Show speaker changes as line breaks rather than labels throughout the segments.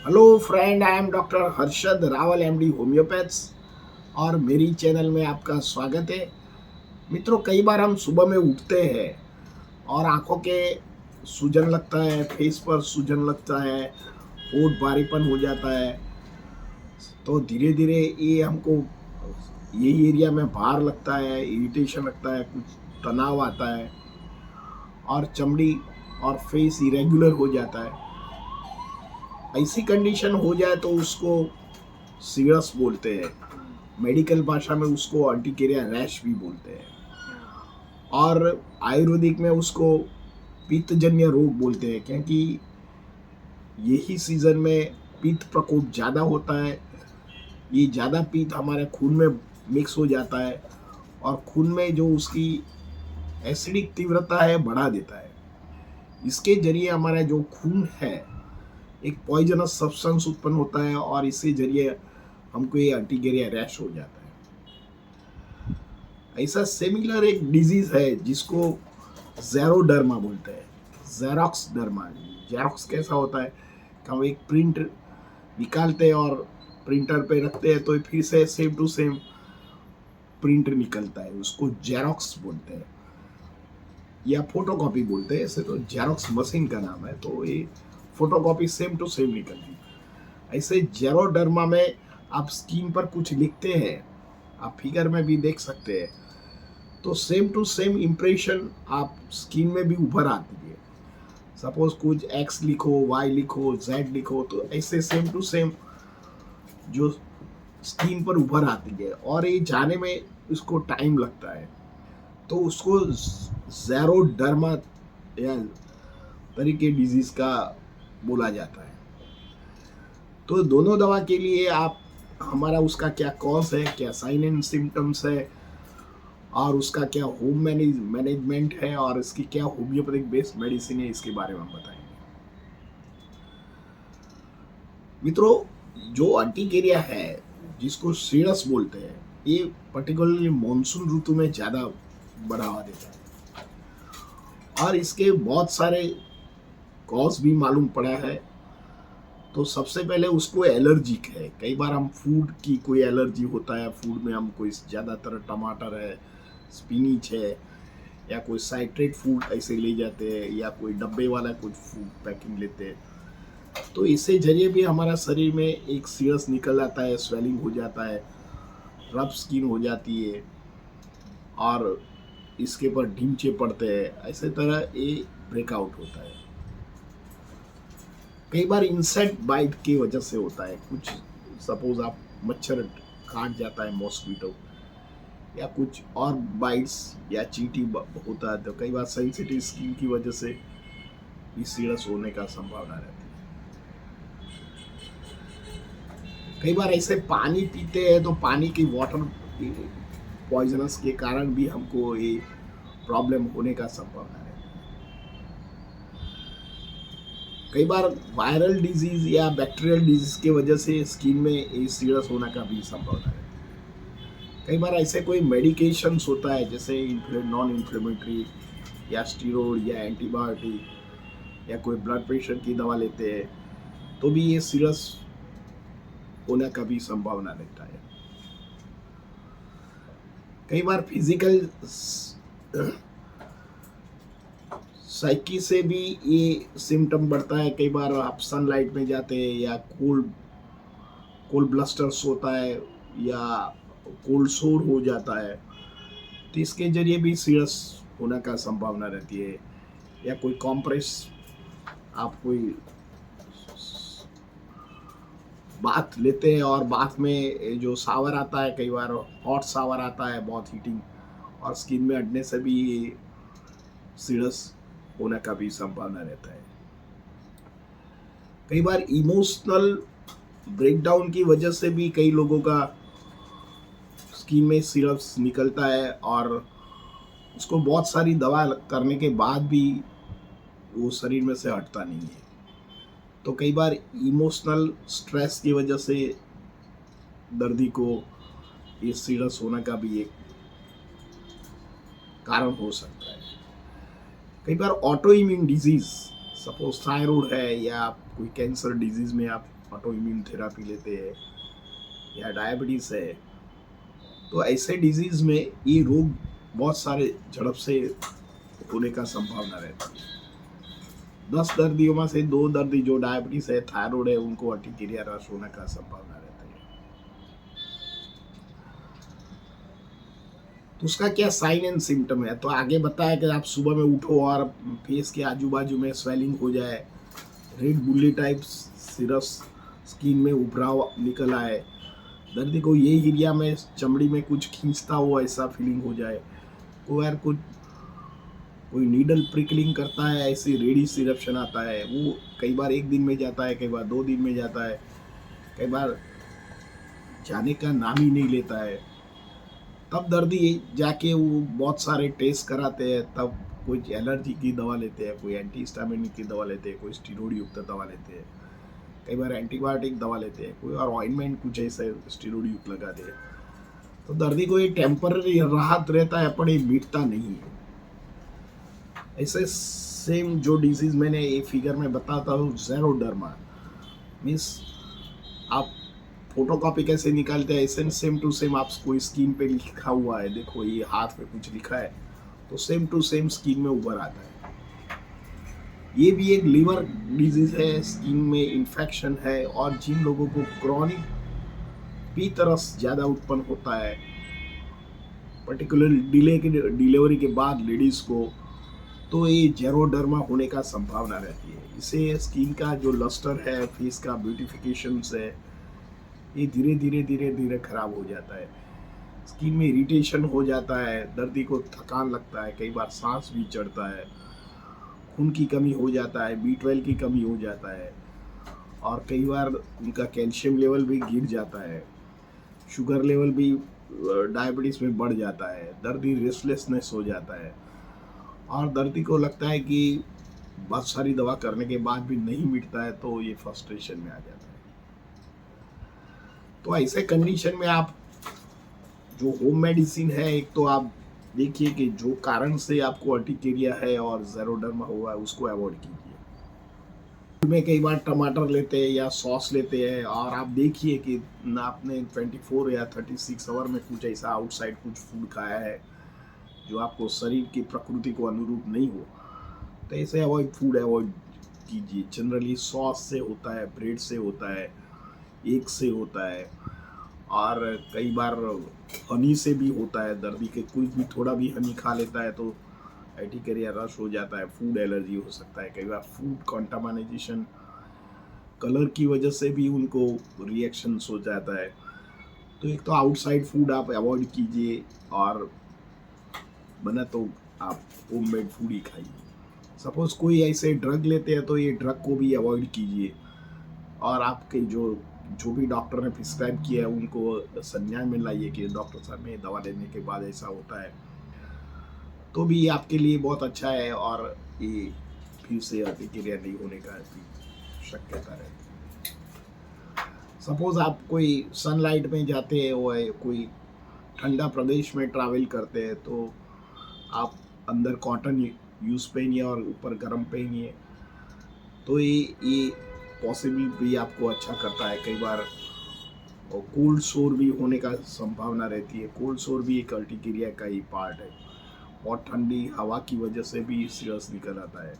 Hello friend, I am doctor Harshad Rawal MD homeopaths और मेरी channel में आपका स्वागत है। मित्रों, कई बार हम सुबह में उठते हैं और आंखों के सूजन लगता है, फेस पर सूजन लगता है, होठ भारीपन हो जाता है। तो धीरे धीरे ये हमको यही एरिया में भार लगता है, इरिटेशन लगता है, कुछ तनाव आता है और चमड़ी और फेस इरेगुलर हो जाता है। ऐसी कंडीशन हो जाए तो उसको सीरस बोलते हैं। मेडिकल भाषा में उसको अर्टिकेरिया रैश भी बोलते हैं और आयुर्वेदिक में उसको पित्तजन्य रोग बोलते हैं, क्योंकि यही सीजन में पित्त प्रकोप ज़्यादा होता है। ये ज़्यादा पित्त हमारे खून में मिक्स हो जाता है और खून में जो उसकी एसिडिक तीव्रता है बढ़ा देता है। इसके जरिए हमारा जो खून है एक पॉइजनस सब्सटेंस उत्पन्न होता है और इसके जरिए हमको ये अर्टिकेरिया रैश हो जाता है। ऐसा सिमिलर एक डिजीज है जिसको ज़ेरोडर्मा बोलते हैं, जेरोक्स डर्मा। जेरोक्स कैसा होता है कि हम एक प्रिंट निकालते हैं और प्रिंटर पे रखते हैं तो फिर से सेम टू सेम प्रिंट निकलता है, उसको जेरोक्स बोलते हैं या फोटोकॉपी बोलते हैं। ऐसे तो जेरोक्स मशीन का नाम है, तो ये फोटोकॉपी सेम टू सेम निकलती है। ऐसे जेरोडर्मा में आप स्क्रीन पर कुछ लिखते हैं, आप फिगर में भी देख सकते हैं, तो सेम टू सेम इम्प्रेशन आप स्क्रीन में भी उभर आती है। सपोज कुछ एक्स लिखो, वाई लिखो, जेड लिखो, तो ऐसे सेम टू सेम जो स्क्रीन पर उभर आती है और ये जाने में उसको टाइम लगता है, तो उसको ज़ेरोडर्मा या तरीके डिजीज का बोला जाता है। तो दोनों दवा के लिए आप हमारा उसका क्या कॉज है, क्या साइन एंड सिम्टम्स है और उसका क्या होम मैनेजमेंट है और इसकी क्या होम्योपैथिक बेस्ड मेडिसिन है, इसके बारे में हम बताएंगे। मित्रों, जो अर्टिकेरिया है जिसको सीरस बोलते हैं, ये पर्टिकुलरली मानसून ऋतु में ज़्यादा बढ़ावा देता है और इसके बहुत सारे कॉज भी मालूम पड़ा है। तो सबसे पहले उसको एलर्जिक है। कई बार हम फूड की कोई एलर्जी होता है, फूड में हम कोई ज़्यादातर टमाटर है, स्पिनिच है या कोई साइट्रेट फूड ऐसे ले जाते हैं या कोई डब्बे वाला कुछ फूड पैकिंग लेते हैं, तो इससे जरिए भी हमारा शरीर में एक सीरस निकल आता है, स्वेलिंग हो जाता है, रफ स्किन हो जाती है और इसके पर ढींचे पड़ते हैं। ऐसे तरह ये ब्रेकआउट होता है। कई बार इंसेक्ट बाइट की वजह से होता है। कुछ सपोज आप मच्छर काट जाता है, मॉस्किटो या कुछ और बाइट्स या चींटी होता है, तो कई बार सेंसिटिव स्किन की वजह से भी सीरस होने का संभावना रहती है। कई बार ऐसे पानी पीते हैं तो पानी की वाटर पॉइजनस के कारण भी हमको ये प्रॉब्लम होने का संभावना है। कई बार वायरल डिजीज या बैक्टीरियल डिजीज के वजह से स्किन में ये सीरस होने का भी संभावना है। कई बार ऐसे कोई मेडिकेशंस होता है जैसे नॉन इन्फ्लेमेटरी या स्टीरोड या एंटीबायोटिक या कोई ब्लड प्रेशर की दवा लेते हैं तो भी ये सीरस होने का भी संभावना रहता है। कई बार फिजिकल साइकी से भी ये सिम्टम बढ़ता है। कई बार आप सनलाइट में जाते हैं या कोल्ड कोल्ड ब्लस्टर्स होता है या कोल्ड सोर हो जाता है, तो इसके जरिए भी सीरस होने का संभावना रहती है। या कोई कॉम्प्रेस, आप कोई बाथ लेते हैं और बाथ में जो शावर आता है, कई बार हॉट शावर आता है बहुत हीटिंग, और स्किन में अटने से भी सीरस होने का भी संभावना रहता है। कई बार इमोशनल ब्रेकडाउन की वजह से भी कई लोगों का स्किन में सीरस निकलता है और उसको बहुत सारी दवा करने के बाद भी वो शरीर में से हटता नहीं है। तो कई बार इमोशनल स्ट्रेस की वजह से दर्दी को ये सीरस होने का भी एक कारण हो सकता है। कई बार autoimmune disease, suppose thyroid है या कोई कैंसर डिजीज में आप ऑटो इम्यून थेरापी लेते हैं या डायबिटीज़ है, तो ऐसे डिजीज़ में ये रोग बहुत सारे झड़प से होने का संभावना रहती है। 10 दर्दियों में से 2 दर्दी जो डायबिटीज़ है, थायराइड है, उनको अर्टिकेरिया रश होने का संभावना रहती है। तो उसका क्या साइन एंड सिम्टम है, तो आगे बताया कि आप सुबह में उठो और फेस के आजू बाजू में स्वेलिंग हो जाए, रेड बुल्ली टाइप सिरस स्किन में उभराव निकल आए, दर्दी को ये एरिया में चमड़ी में कुछ खींचता हो ऐसा फीलिंग हो जाए, कोई नीडल प्रिकलिंग करता है, ऐसे रेडिश इरप्शन आता है, वो कई बार 1 दिन में जाता है, कई बार 2 दिन में जाता है, कई बार जाने का नाम ही नहीं लेता है। तब दर्दी जाके वो बहुत सारे टेस्ट कराते हैं, तब कोई एलर्जी की दवा लेते हैं, कोई एंटी हिस्टामिनिक की दवा लेते हैं, कोई स्टीरॉइड युक्त दवा लेते हैं, कई बार एंटीबायोटिक दवा लेते हैं, कोई और ऑइंटमेंट कुछ ऐसे स्टीरॉइड युक्त लगाते हैं। तो दर्दी को ये टेम्पररी राहत रहता है, पर ये मिटता नहीं है। ऐसे सेम जो डिजीज मैंने ये फिगर में बताता हूँ, ज़ेरोडर्मा मीन्स आप फोटोकॉपी कैसे निकालते हैं, ऐसे सेम टू सेम आप कोई स्किन पे लिखा हुआ है, देखो ये हाथ पे कुछ लिखा है, तो सेम टू सेम स्किन में उभर आता है। ये भी एक लीवर डिजीज है, स्किन में इन्फेक्शन है, और जिन लोगों को क्रॉनिक पीतरस ज़्यादा उत्पन्न होता है, पर्टिकुलर डिलीवरी के बाद लेडीज़ को, तो ये जेरोडर्मा होने का संभावना रहती है। इससे स्किन का जो लस्टर है, फेस का ब्यूटिफिकेशन है, ये धीरे धीरे खराब हो जाता है। स्किन में इरिटेशन हो जाता है, दर्दी को थकान लगता है, कई बार सांस भी चढ़ता है, खून की कमी हो जाता है, B12 की कमी हो जाता है, और कई बार उनका कैल्शियम लेवल भी गिर जाता है, शुगर लेवल भी डायबिटीज़ में बढ़ जाता है, दर्दी रेस्टलेसनेस हो जाता है, और दर्दी को लगता है कि बहुत सारी दवा करने के बाद भी नहीं मिटता है, तो ये फ्रस्ट्रेशन में आ जाता है। तो ऐसे कंडीशन में आप जो होम मेडिसिन है, एक तो आप देखिए कि जो कारण से आपको अर्टिकेरिया है और ज़ेरोडर्मा हुआ है उसको अवॉइड कीजिए। में कई बार टमाटर लेते हैं या सॉस लेते हैं, और आप देखिए कि ना आपने 24 या 36 आवर में कुछ ऐसा आउटसाइड कुछ फूड खाया है जो आपको शरीर की प्रकृति को अनुरूप नहीं हो, तो ऐसे फूड अवॉइड कीजिए। जनरली सॉस से होता है, ब्रेड से होता है, एग से होता है, और कई बार हनी से भी होता है। दर्दी के कुछ भी थोड़ा भी हनी खा लेता है तो अर्टिकेरिया रश हो जाता है, फूड एलर्जी हो सकता है, कई बार फूड कंटामिनेशन कलर की वजह से भी उनको रिएक्शंस हो जाता है। तो एक तो आउटसाइड फूड आप अवॉइड कीजिए, और बना तो आप होममेड फूड ही खाइए। सपोज कोई ऐसे ड्रग लेते हैं तो ये ड्रग को भी अवॉइड कीजिए, और आपके जो भी डॉक्टर ने प्रिस्क्राइब किया है उनको संज्ञान में लाइए कि डॉक्टर साहब में दवा लेने के बाद ऐसा होता है, तो भी आपके लिए बहुत अच्छा है, और ये फिर से अर्टिकेरिया नहीं होने का शक्यता रहती है। सपोज आप कोई सनलाइट में जाते हैं, वो कोई ठंडा प्रदेश में ट्रैवल करते हैं, तो आप अंदर कॉटन यूज पहनिए और ऊपर गर्म पहनिए, तो ये पॉसिबल भी आपको अच्छा करता है। कई बार कोल्ड सोर भी होने का संभावना रहती है, कोल्ड सोर भी एक अर्टिकेरिया का ही पार्ट है, और ठंडी हवा की वजह से भी सीरस निकल आता है,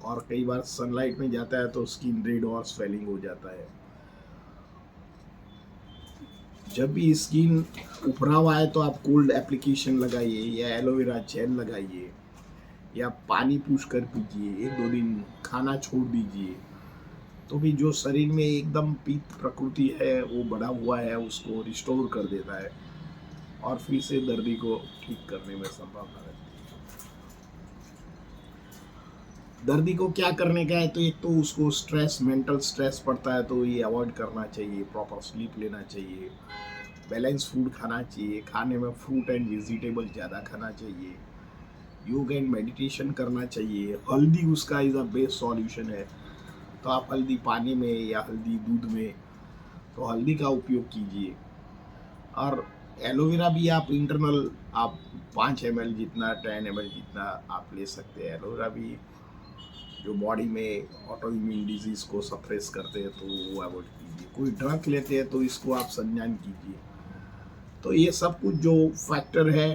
और कई बार सनलाइट में जाता है तो स्किन रेड और स्वेलिंग हो जाता है। जब भी स्किन उभराव आए तो आप कोल्ड एप्लीकेशन लगाइए, या एलोवेरा जेल लगाइए, या पानी पूछ कर पीजिए, 1-2 दिन खाना छोड़ दीजिए, तो भी जो शरीर में एकदम पीत प्रकृति है वो बढ़ा हुआ है उसको रिस्टोर कर देता है, और फिर से दर्दी को ठीक करने में संभावना रहती है। दर्दी को क्या करने का है, तो एक तो उसको स्ट्रेस, मेंटल स्ट्रेस पड़ता है, तो ये अवॉइड करना चाहिए, प्रॉपर स्लीप लेना चाहिए, बैलेंस फूड खाना चाहिए, खाने में फ्रूट एंड वेजिटेबल ज़्यादा खाना चाहिए, योग एंड मेडिटेशन करना चाहिए। हल्दी उसका इज़ अ बेस्ट सॉल्यूशन है, तो आप हल्दी पानी में या हल्दी दूध में, तो हल्दी का उपयोग कीजिए। और एलोवेरा भी आप इंटरनल आप 5 ml जितना 10 ml जितना आप ले सकते हैं। एलोवेरा भी जो बॉडी में ऑटो इम्यून डिजीज़ को सप्रेस करते हैं तो वो अवॉइड कीजिए। कोई ड्रग लेते हैं तो इसको आप संज्ञान कीजिए। तो ये सब कुछ जो फैक्टर है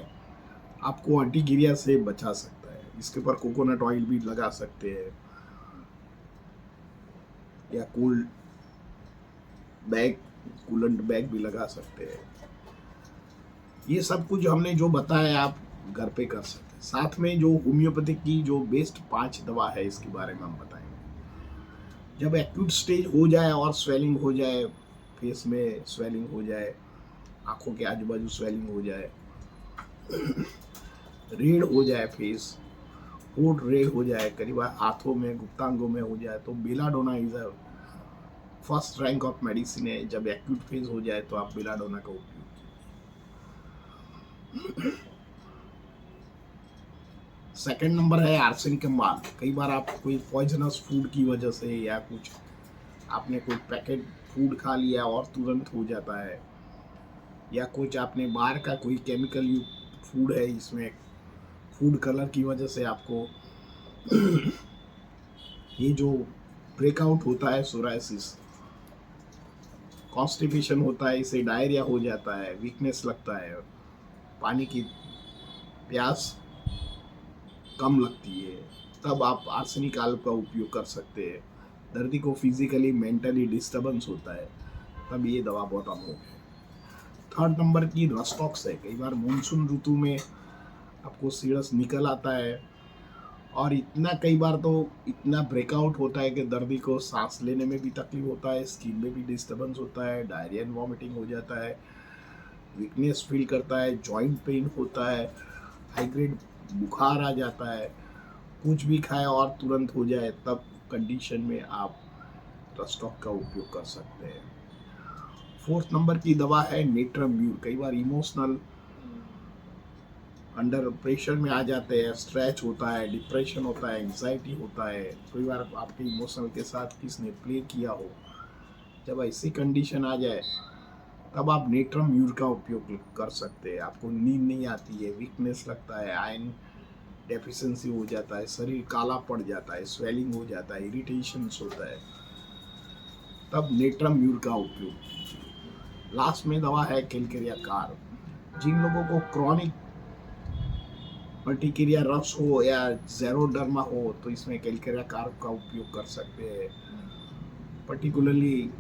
आपको अर्टिकेरिया से बचा सकता है। इसके ऊपर कोकोनट ऑयल भी लगा सकते हैं या कूलेंट बैग भी लगा सकते हैं। ये सब कुछ हमने जो बताया आप घर पे कर सकते हैं। साथ में जो होम्योपैथिक की जो बेस्ट 5 दवा है इसके बारे में हम बताएंगे। जब एक्यूट स्टेज हो जाए और स्वेलिंग हो जाए, फेस में स्वेलिंग हो जाए, आंखों के आजू बाजू स्वेलिंग हो जाए, रेड हो जाए फेस, होठ रेड हो जाए, कई बार हाथों में गुप्तांगों में हो जाए, तो belladonna is a first rank of medicine है। जब एक्यूट फेज हो जाए तो आप बेलाडोना का उपयोग कीजिए। सेकंड नंबर है आर्सेनिक अम्ल। कई बार आप कोई पॉइजनस फूड की वजह से या कुछ आपने कोई पैकेट फूड खा लिया और तुरंत हो जाता है, या कुछ आपने बाहर का कोई केमिकल युक्त फूड है, इसमें फूड कलर की वजह से आपको ये जो ब्रेकआउट होता है सोरायसिस, कॉन्स्टिपेशन होता है, इससे डायरिया हो जाता है, वीकनेस लगता है, पानी की प्यास कम लगती है, तब आप आर्सेनिक आल्ब का उपयोग कर सकते हैं। दर्दी को फिजिकली मेंटली डिस्टर्बेंस होता है, तब ये दवा बहुत अमोघ है। थर्ड नंबर की रस्टॉक्स है। कई बार मानसून ऋतु में आपको सीरस निकल आता है और इतना कई बार तो इतना ब्रेकआउट होता है कि दर्दी को सांस लेने में भी तकलीफ होता है, स्किन में भी डिस्टर्बेंस होता है, डायरिया एंड वॉमिटिंग हो जाता है, वीकनेस फील करता है, जॉइंट पेन होता है, हाई ग्रेड बुखार आ जाता है, कुछ भी खाए और तुरंत हो जाए, तब कंडीशन में आप रस्टॉक का उपयोग कर सकते हैं। फोर्थ नंबर की दवा है नेट्रम्यूर। कई बार इमोशनल अंडर प्रेशर में आ जाते हैं, स्ट्रेच होता है, डिप्रेशन होता है, एंजाइटी होता है, कई बार आपके इमोशनल के साथ किसने प्ले किया हो, जब ऐसी कंडीशन आ जाए तब आप नेट्रम्यूर का उपयोग कर सकते हैं। आपको नींद नहीं आती है, वीकनेस लगता है, आयरन डेफिशिएंसी हो जाता है, शरीर काला पड़ जाता है, स्वेलिंग हो जाता है, इरिटेशंस होता है, तब नेट्रम्यूर का उपयोग कीजिए। लास्ट में दवा है कैलकेरिया कार। जिन लोगों को क्रॉनिक अर्टिकेरिया रफ्स हो या ज़ेरोडर्मा हो तो इसमें कैलकेरिया कार का उपयोग कर सकते हैं। पर्टिकुलरली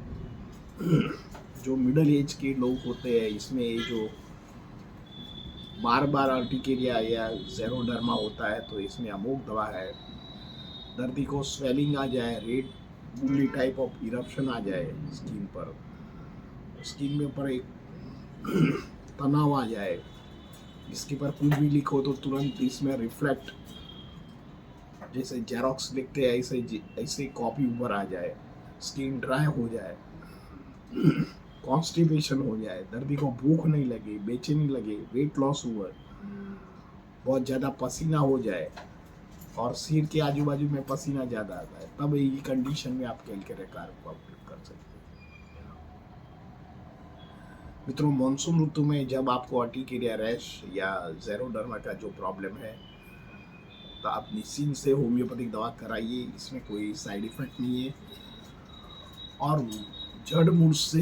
जो मिडिल एज के लोग होते हैं, इसमें ये जो बार बार अर्टिकेरिया या ज़ेरोडर्मा होता है तो इसमें अमोघ दवा है। दर्दी को स्वेलिंग आ जाए, red bullae type of eruption आ जाए स्किन पर, स्किन में ऊपर एक तनाव आ जाए, इसके पर कुछ भी लिखो तो तुरंत इसमें रिफ्लेक्ट, जैसे जेरोक्स लिखते हैं ऐसे कॉपी ऊपर आ जाए, स्किन ड्राई हो जाए, कॉन्स्टिपेशन हो जाए, दर्दी को भूख नहीं लगे, बेचैनी लगे, वेट लॉस हुआ, बहुत ज़्यादा पसीना हो जाए और सिर के आजू बाजू में पसीना ज़्यादा आता है, तब ये कंडीशन में आप कैलकेरिया कार का उपयोग कर सकते हैं। मित्रों, मानसून ऋतु में जब आपको अर्टिकेरिया रैश या ज़ेरोडर्मा का जो प्रॉब्लम है तो आप निश्चिंत से होम्योपैथिक दवा कराइए, इसमें कोई साइड इफेक्ट नहीं है और जड़ मूल से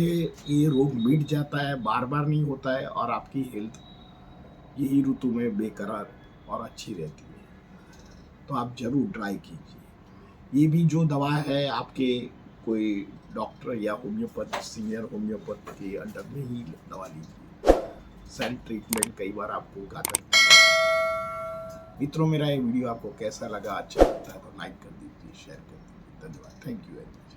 ये रोग मिट जाता है, बार बार नहीं होता है और आपकी हेल्थ यही ऋतु में बेकरार और अच्छी रहती है। तो आप जरूर ट्राई कीजिए। ये भी जो दवा है आपके कोई डॉक्टर या होम्योपैथ, सीनियर होम्योपैथ के अंडर में ही दवा लीजिए। सेल्फ ट्रीटमेंट कई बार आपको घातक। मित्रों, मेरा ये वीडियो आपको कैसा लगा, अच्छा लगता है तो लाइक कर दीजिए, शेयर कर दीजिए। धन्यवाद। Thank you very much.